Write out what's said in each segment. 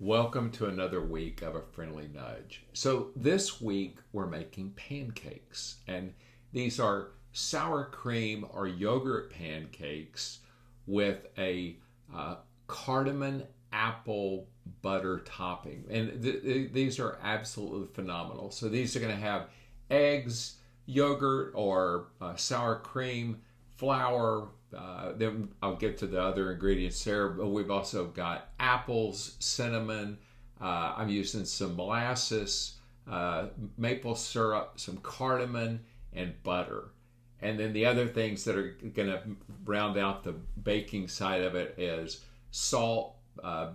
Welcome to another week of A Friendly Nudge. So this week we're making pancakes, and these are sour cream or yogurt pancakes with a cardamon apple butter topping. And these are absolutely phenomenal. So these are going to have eggs, yogurt or sour cream, flour. Then I'll get to the other ingredients there. But we've also got apples, cinnamon. I'm using some molasses, maple syrup, some cardamom, and butter. And then the other things that are going to round out the baking side of it is salt,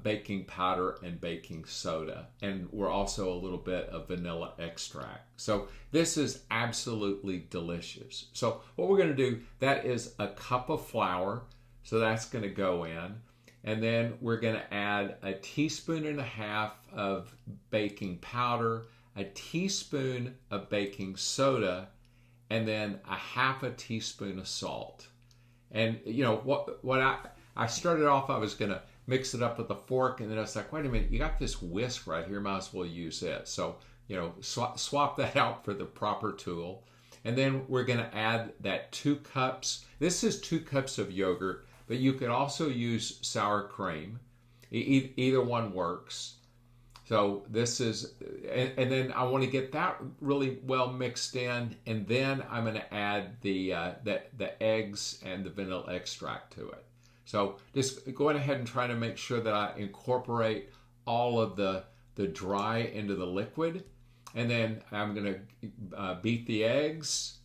baking powder, and baking soda. And we're also a little bit of vanilla extract. So this is absolutely delicious. So what we're going to do, that is a cup of flour. So that's going to go in. And then we're going to add a teaspoon and a half of baking powder, a teaspoon of baking soda, and then a half a teaspoon of salt. And you know what I started off, I was going to mix it up with a fork, and then I was like, wait a minute, you got this whisk right here, might as well use it. So, swap that out for the proper tool. And then we're going to add that 2 cups. This is 2 cups of yogurt, but you could also use sour cream. Either one works. So this is, and then I want to get that really well mixed in, and then I'm going to add the eggs and the vanilla extract to it. So just going ahead and trying to make sure that I incorporate all of the dry into the liquid. And then I'm going to beat the eggs.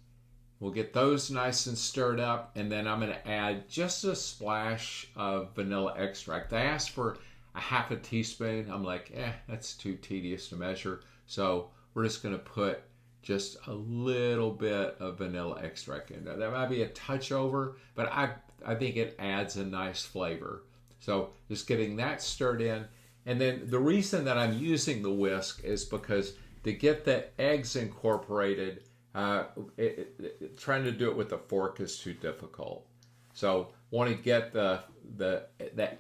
We'll get those nice and stirred up. And then I'm going to add just a splash of vanilla extract. I asked for a half a teaspoon. I'm like, that's too tedious to measure. So we're just going to put just a little bit of vanilla extract in there. That might be a touch over, but I think it adds a nice flavor. So just getting that stirred in. And then the reason that I'm using the whisk is because to get the eggs incorporated, trying to do it with a fork is too difficult. So want to get the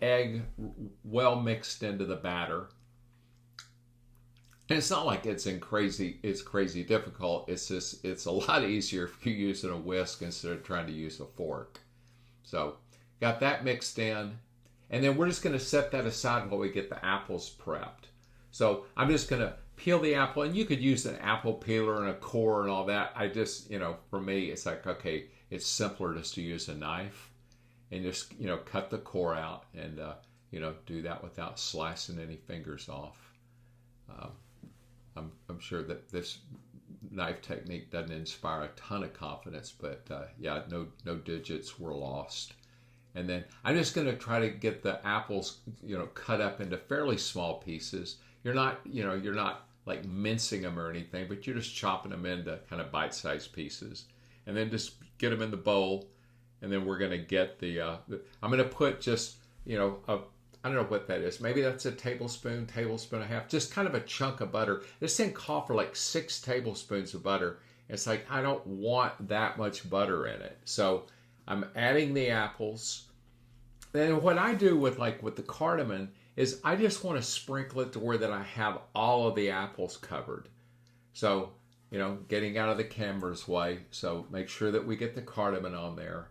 egg well mixed into the batter. And it's not like it's crazy difficult. It's a lot easier if you're using a whisk instead of trying to use a fork. So got that mixed in, and then we're just going to set that aside while we get the apples prepped. So I'm just going to peel the apple, and you could use an apple peeler and a core and all that. I just, for me, it's like, okay, it's simpler just to use a knife and just, cut the core out and, do that without slicing any fingers off. I'm sure that this knife technique doesn't inspire a ton of confidence, but no digits were lost. And then I'm just going to try to get the apples, cut up into fairly small pieces. You're not like mincing them or anything, but you're just chopping them into kind of bite-sized pieces, and then just get them in the bowl. And then we're going to get I'm going to put just, I don't know what that is. Maybe that's a tablespoon and a half, just kind of a chunk of butter. This thing called for like 6 tablespoons of butter. It's like, I don't want that much butter in it. So I'm adding the apples. Then what I do with the cardamom is I just want to sprinkle it to where that I have all of the apples covered. So, getting out of the camera's way. So make sure that we get the cardamom on there.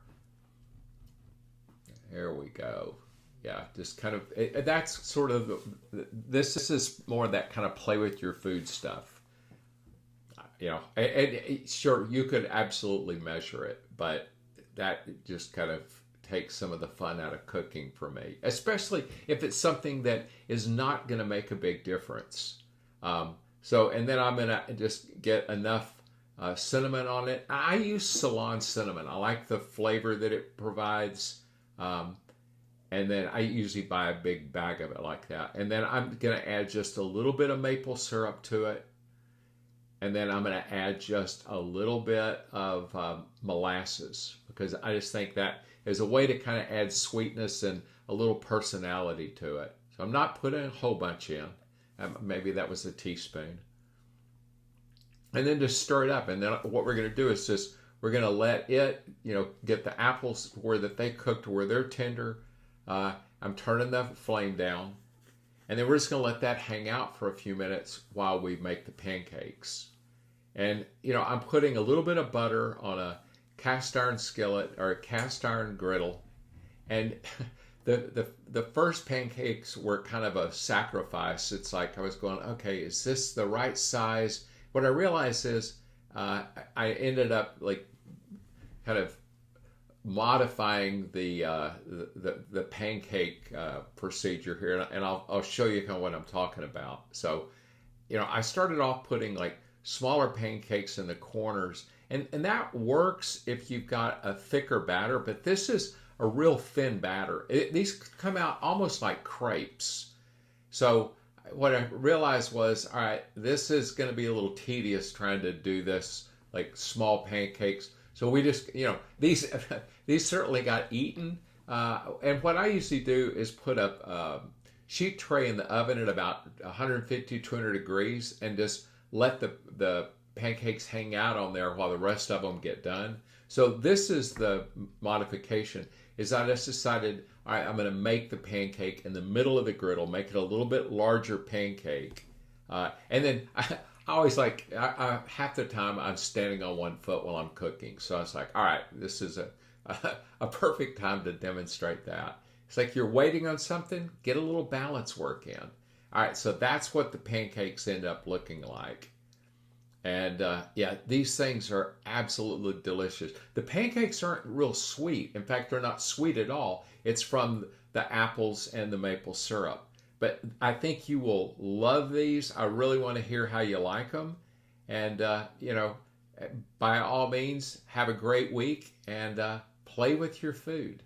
There we go. Yeah, just kind of, that's sort of, this is more of that kind of play with your food stuff. Sure, you could absolutely measure it, but that just kind of takes some of the fun out of cooking for me, especially if it's something that is not going to make a big difference. And then I'm going to just get enough cinnamon on it. I use Ceylon cinnamon. I like the flavor that it provides. And then I usually buy a big bag of it like that. And then I'm going to add just a little bit of maple syrup to it. And then I'm going to add just a little bit of molasses, because I just think that is a way to kind of add sweetness and a little personality to it. So I'm not putting a whole bunch in. Maybe that was a teaspoon. And then just stir it up. And then what we're going to do is we're going to let it, get the apples where that they cook to where they're tender. I'm turning the flame down, And then we're just going to let that hang out for a few minutes while we make the pancakes. And, I'm putting a little bit of butter on a cast iron skillet or a cast iron griddle. And the first pancakes were kind of a sacrifice. It's like I was going, okay, is this the right size? What I realized is I ended up like kind of modifying the pancake procedure here, and I'll show you kind of what I'm talking about. So, I started off putting like smaller pancakes in the corners, and that works if you've got a thicker batter, but this is a real thin batter. These come out almost like crepes. So what I realized was, all right, this is going to be a little tedious trying to do this like small pancakes. So we just, these certainly got eaten. And what I usually do is put a sheet tray in the oven at about 150, 200 degrees and just let the pancakes hang out on there while the rest of them get done. So this is the modification, is I just decided, all right, I'm going to make the pancake in the middle of the griddle, make it a little bit larger pancake. And then I always like, half the time I'm standing on one foot while I'm cooking. So I was like, all right, this is a perfect time to demonstrate that. It's like you're waiting on something, get a little balance work in. All right, so that's what the pancakes end up looking like. And these things are absolutely delicious. The pancakes aren't real sweet. In fact, they're not sweet at all. It's from the apples and the maple syrup. But I think you will love these. I really want to hear how you like them. And, by all means, have a great week and play with your food.